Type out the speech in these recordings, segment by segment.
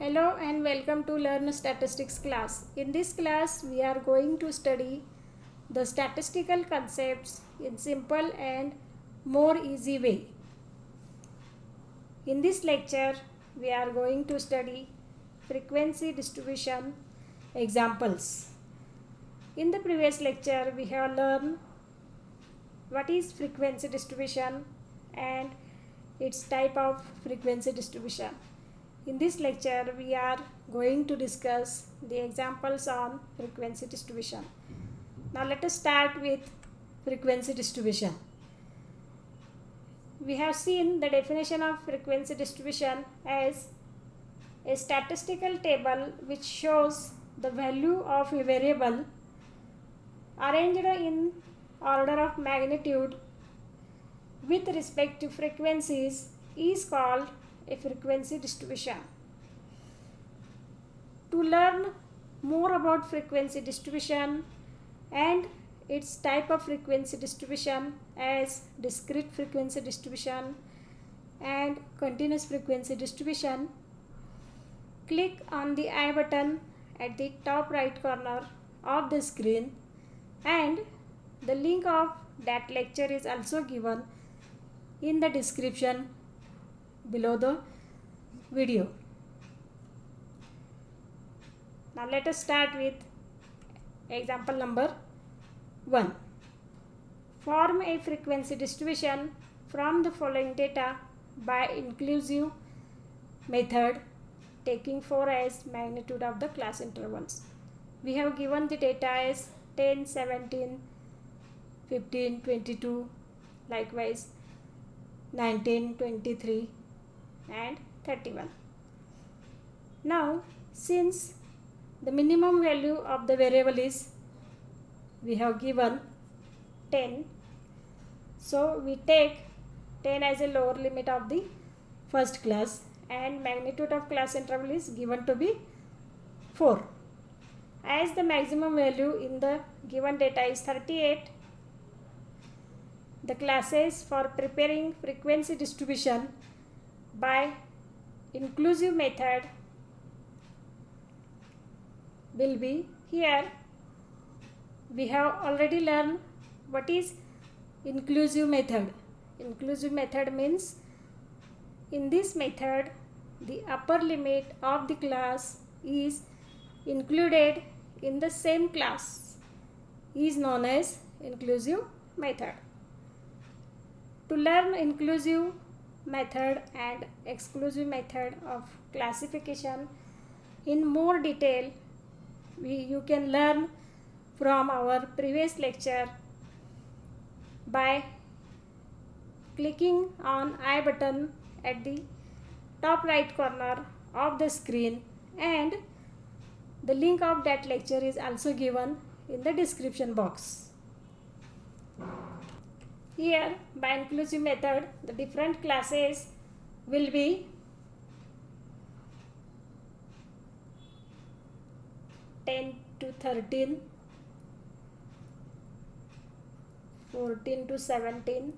Hello and welcome to Learn Statistics class. In this class, we are going to study the statistical concepts in simple and more easy way. In this lecture, we are going to study frequency distribution examples. In the previous lecture, we have learned what is frequency distribution and its type of frequency distribution. In this lecture, we are going to discuss the examples on frequency distribution. Now let us start with frequency distribution. We have seen the definition of frequency distribution as a statistical table which shows the value of a variable arranged in order of magnitude with respect to frequencies is called a frequency distribution. To learn more about frequency distribution and its type of frequency distribution as discrete frequency distribution and continuous frequency distribution, click on the I button at the top right corner of the screen, and the link of that lecture is also given in the description below the video. Now let us start with example number 1. Form a frequency distribution from the following data by inclusive method, taking 4 as magnitude of the class intervals. We have given the data as 10, 17, 15, 22, likewise 19, 23 and 31. Now, since the minimum value of the variable is, we have given 10, so we take 10 as a lower limit of the first class, and magnitude of class interval is given to be 4. As the maximum value in the given data is 38, the classes for preparing frequency distribution by inclusive method will be here. We have already learned what is inclusive method. Inclusive method means in this method the upper limit of the class is included in the same class is known as inclusive method. To learn inclusive method and exclusive method of classification in more detail, you can learn from our previous lecture by clicking on I button at the top right corner of the screen, and the link of that lecture is also given in the description box. Here, by inclusive method, the different classes will be 10 to 13, 14 to 17,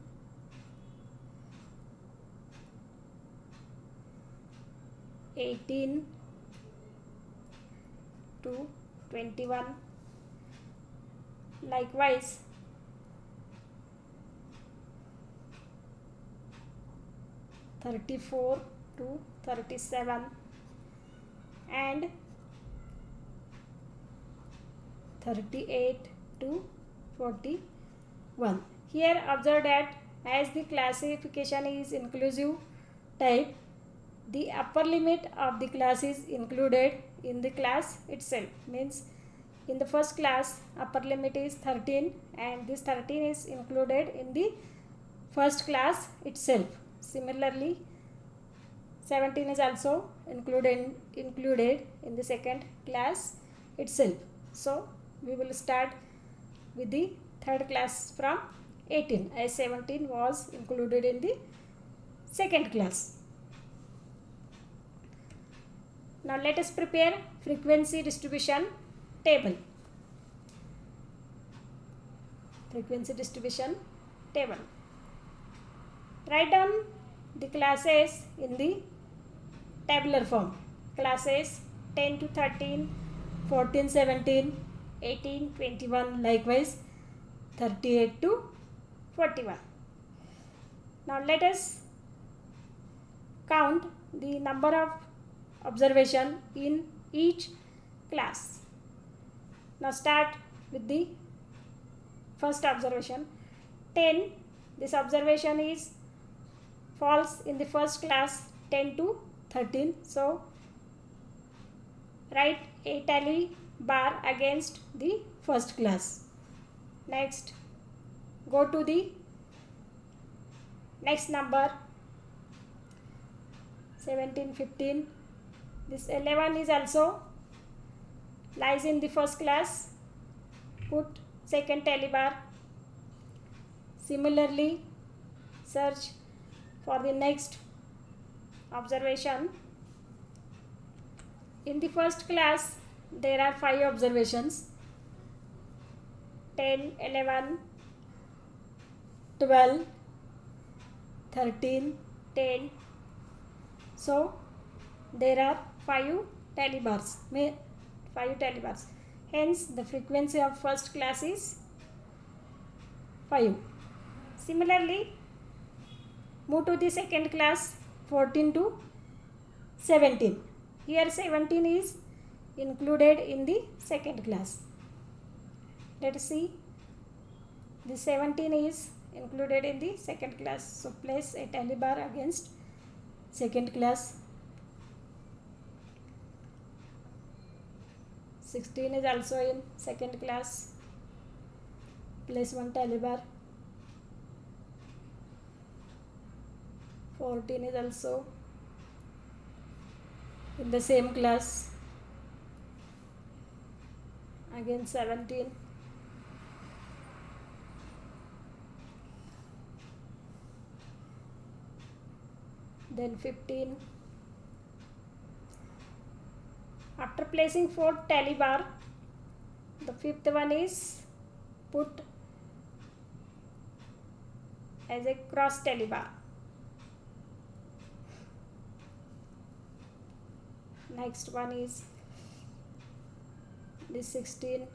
18 to 21, likewise 34 to 37 and 38 to 41. Here observe that as the classification is inclusive type, the upper limit of the class is included in the class itself. Means in the first class upper limit is 13 and this 13 is included in the first class itself. Similarly, 17 is also included in the second class itself. So we will start with the third class from 18 as 17 was included in the second class. Now let us prepare frequency distribution table. Frequency distribution table. Write down the classes in the tabular form. classes 10 to 13, 14, 17, 18, 21, likewise 38 to 41. Now let us count the number of observation in each class. Now start with the first observation 10. This observation is falls in the first class 10 to 13. So write a tally bar against the first class. Next go to the next number 17, 15. This 11 is also lies in the first class. Put second tally bar. Similarly search for the next observation. In the first class there are 5 observations 10, 11, 12, 13, 10. So there are 5 tally bars. Hence the frequency of first class is 5. Similarly move to the second class 14 to 17. Here 17 is included in the second class. Let us see. The 17 is included in the second class. So place a tally bar against second class. 16 is also in second class. Place one tally bar. 14 is also in the same class. Again 17. Then 15. After placing 4 tally bar, the fifth one is put as a cross tally bar. Next one is this 16.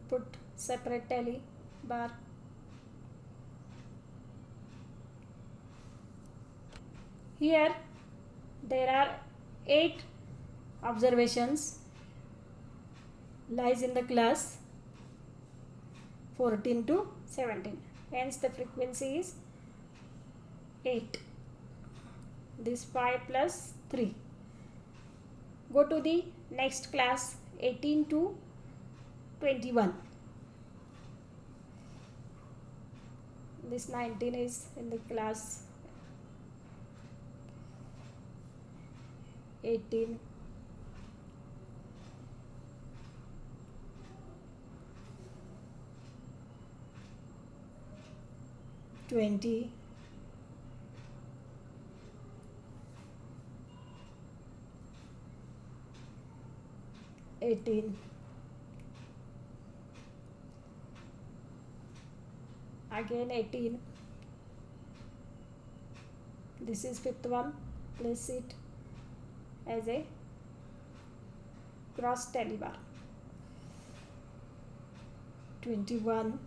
Put separate tally bar. Here there are 8 observations lies in the class 14 to 17. Hence the frequency is 8. This 5 plus 3. Go to the next class 18 to 21. This 19 is in the class 18. /20. /18. Again 18. This is fifth one. Place it as a cross tally bar. 21.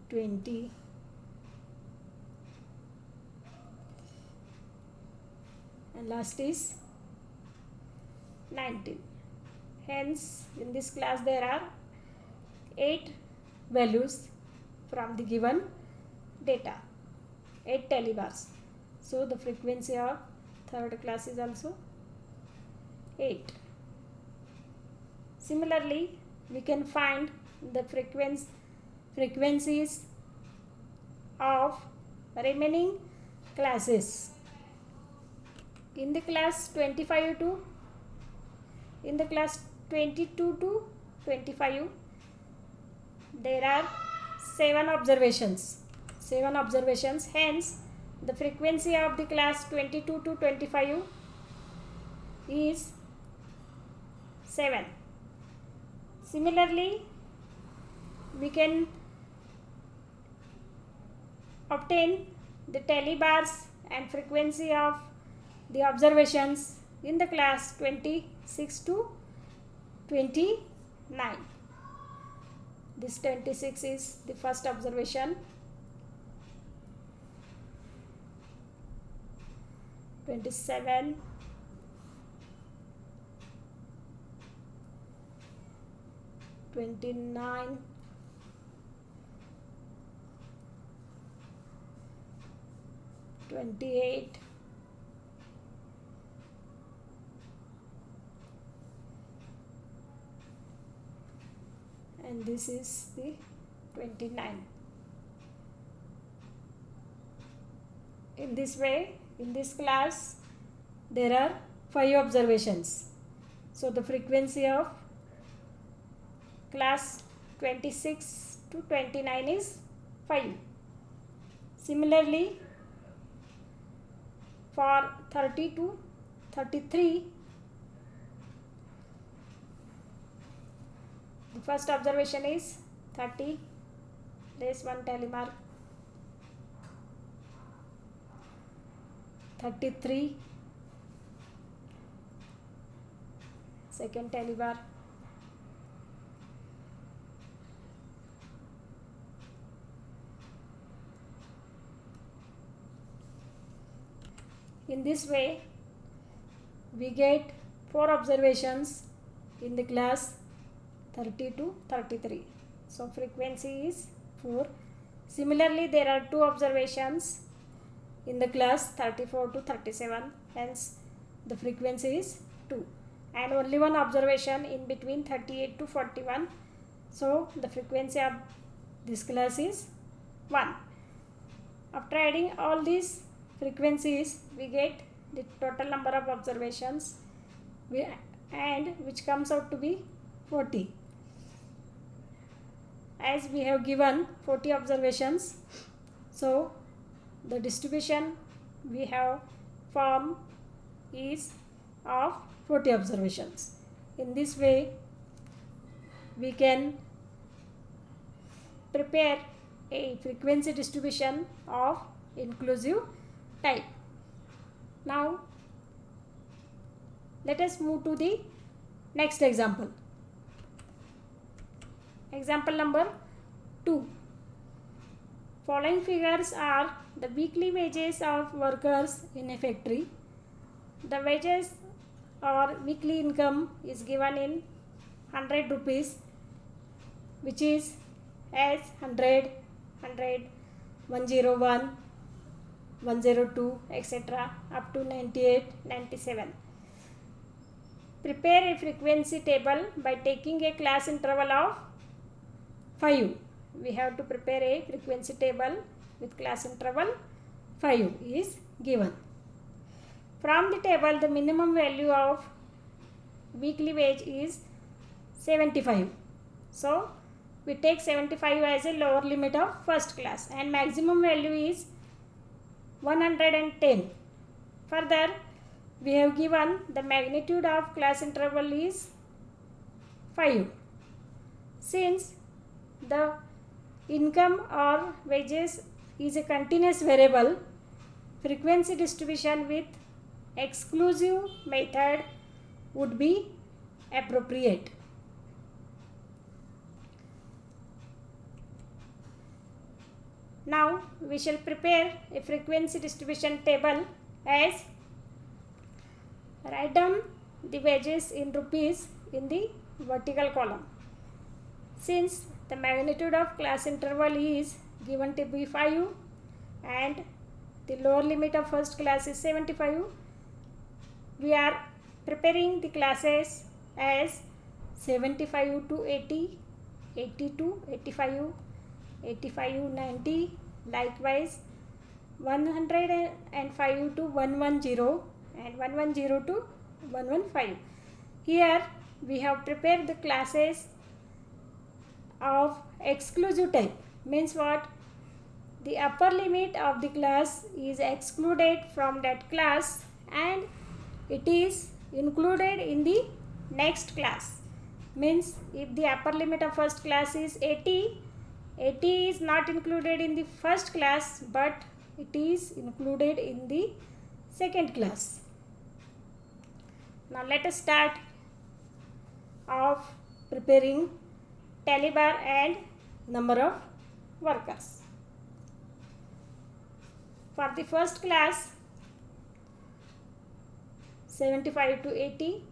20. And last is 19. Hence in this class there are 8 values from the given data, 8 tally bars. So the frequency of third class is also 8. Similarly, we can find the frequencies of remaining classes. In the class 22 to 25, there are 7 observations. Hence, the frequency of the class 22 to 25 is 7. Similarly, we can obtain the tellybars and frequency of the observations in the class 26 to 29. This 26 is the first observation. 27, 29, 28, 29, and this is the 29. In this way, in this class, there are 5 observations. So the frequency of class 26 to 29 is 5. Similarly, for 30 to 33, the first observation is 30, place 1 tally mark. 33, second tally bar. In this way, we get 4 observations in the class 30 to 33. So frequency is 4. Similarly, there are 2 observations in the class 34 to 37, hence the frequency is 2, and only 1 observation in between 38 to 41, so the frequency of this class is 1. After adding all these frequencies, we get the total number of observations, and which comes out to be 40. As we have given 40 observations, so the distribution we have formed is of 40 observations. In this way, we can prepare a frequency distribution of inclusive type. Now, let us move to the next example. Example number 2. Following figures are the weekly wages of workers in a factory. The wages or weekly income is given in 100 rupees, which is as 100, 100, 101, 102, etc. up to 98, 97. Prepare a frequency table by taking a class interval of 5. We have to prepare a frequency table with class interval 5 is given. From the table, the minimum value of weekly wage is 75. So, we take 75 as a lower limit of first class, and maximum value is 110. Further, we have given the magnitude of class interval is 5. Since the income or wages is a continuous variable, frequency distribution with exclusive method would be appropriate. Now we shall prepare a frequency distribution table as write down the wages in rupees in the vertical column. Since the magnitude of class interval is given to be 5 and the lower limit of first class is 75, we are preparing the classes as 75 to 80, 80 to 85, 85 90, likewise 105 to 110 and 110 to 115. Here we have prepared the classes of exclusive type. Means what? The upper limit of the class is excluded from that class and it is included in the next class. Means if the upper limit of first class is 80, 80 is not included in the first class, but it is included in the second class. Now let us start of preparing tally bar and number of workers. For the first class 75 to 80,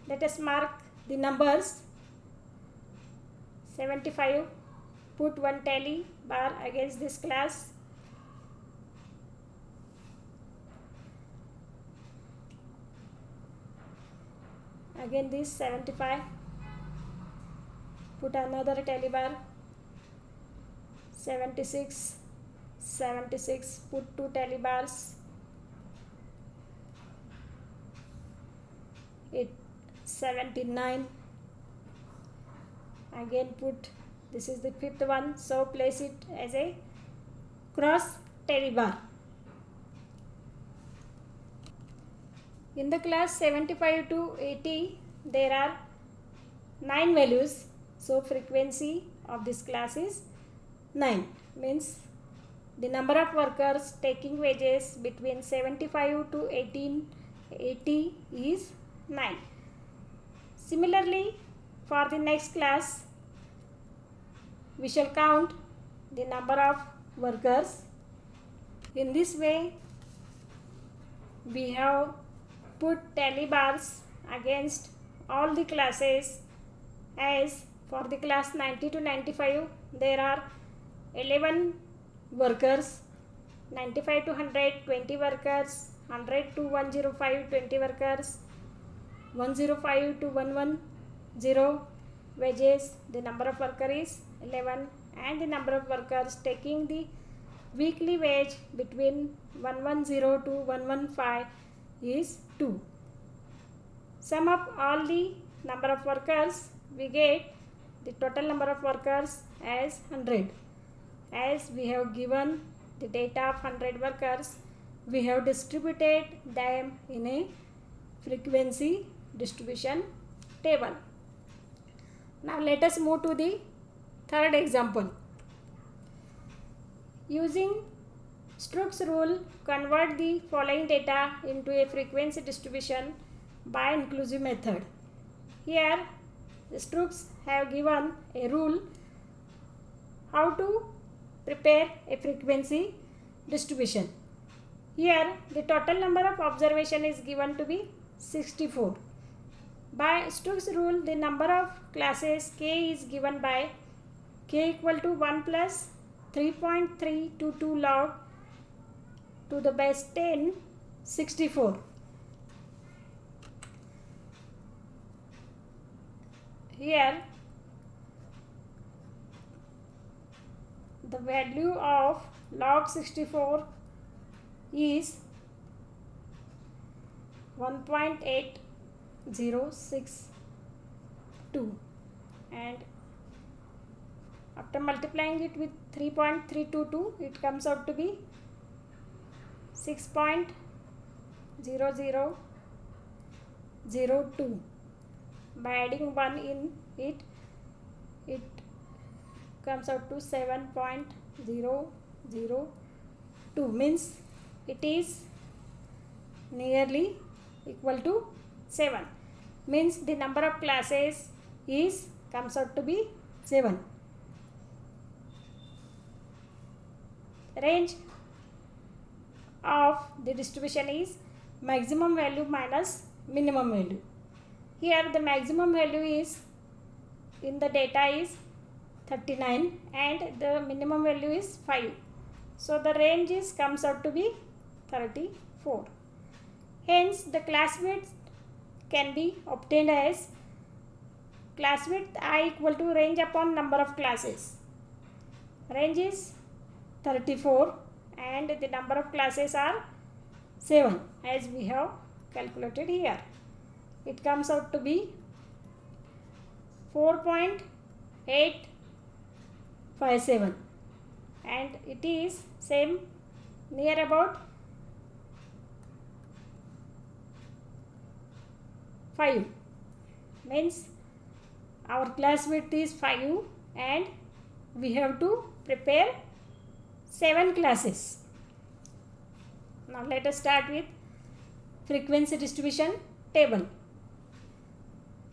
let us mark the numbers. 75, put one tally bar against this class. Again this 75, put another tally bar. 76, 76, put two tally bars. 79, again put, this is the fifth one, so place it as a cross tally bar. In the class 75 to 80, there are 9 values, so frequency of this class is 9, means the number of workers taking wages between 75 to 80 is 9. Similarly, for the next class, we shall count the number of workers. In this way, we have put tally bars against all the classes. As for the class 90 to 95, there are 11 workers, 95 to 100, 20 workers, 100 to 105, 20 workers, 105 to 110 wages, the number of workers is 11, and the number of workers taking the weekly wage between 110 to 115 is 2. Sum up all the number of workers, we get the total number of workers as 100. As we have given the data of 100 workers, we have distributed them in a frequency distribution table. Now let us move to the third example. Using Strook's rule, convert the following data into a frequency distribution by inclusive method. Here the Strooks have given a rule how to prepare a frequency distribution. Here the total number of observation is given to be 64. By Strook's rule, the number of classes k is given by k equal to 1 plus 3.322 log to the base 10 64. Here the value of log 64 is 1.8062, and after multiplying it with 3.322, it comes out to be 6.0002. By adding 1 in it, it comes out to 7.002, means it is nearly equal to 7, means the number of classes comes out to be 7. Range of the distribution is maximum value minus minimum value. Here the maximum value is in the data is 39 and the minimum value is 5. So the range comes out to be 34. Hence the class width can be obtained as class width I equal to range upon number of classes. Range is 34 and the number of classes are 7, as we have calculated here. It comes out to be 4.857, and it is same near about 5, means our class width is 5 and we have to prepare 7 classes. Now let us start with frequency distribution table.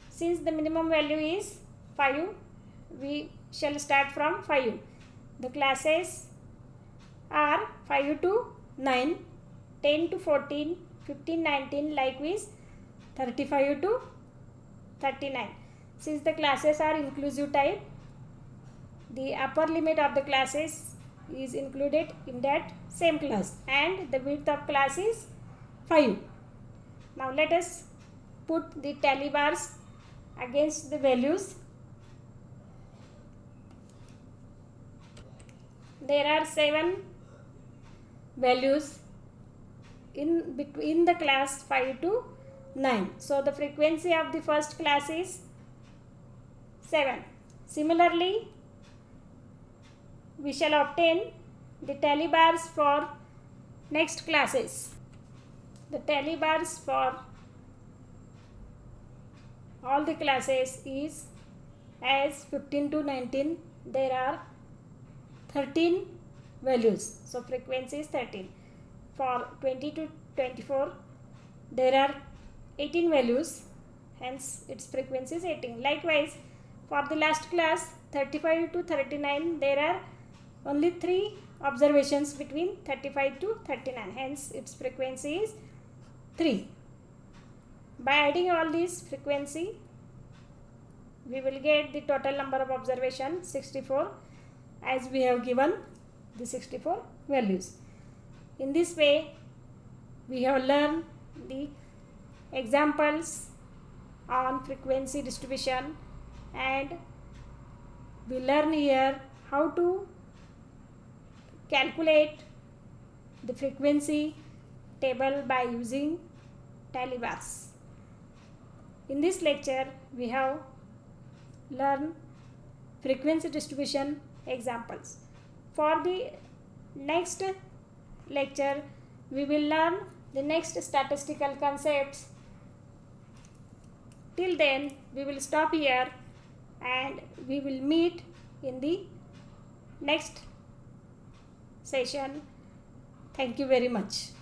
Since the minimum value is 5, we shall start from 5. The classes are 5 to 9, 10 to 14, 15, 19, likewise 35 to 39. Since the classes are inclusive type, the upper limit of the classes is included in that same class and the width of class is 5. Now let us put the tally bars against the values. There are 7 values in between the class 5 to 9. So the frequency of the first class is 7. Similarly, we shall obtain the tally bars for next classes. The tally bars for all the classes is as 15 to 19. There are 13 values. So frequency is 13. For 20 to 24, there are 18 values. Hence its frequency is 18. Likewise, for the last class 35 to 39, there are only 3 observations between 35 to 39. Hence its frequency is 3. By adding all these frequency, we will get the total number of observations 64, as we have given the 64 values. In this way, we have learned the examples on frequency distribution, and we learn here how to calculate the frequency table by using tally bars. In this lecture, we have learned frequency distribution examples. For the next lecture, we will learn the next statistical concepts. Till then, we will stop here and we will meet in the next session. Thank you very much.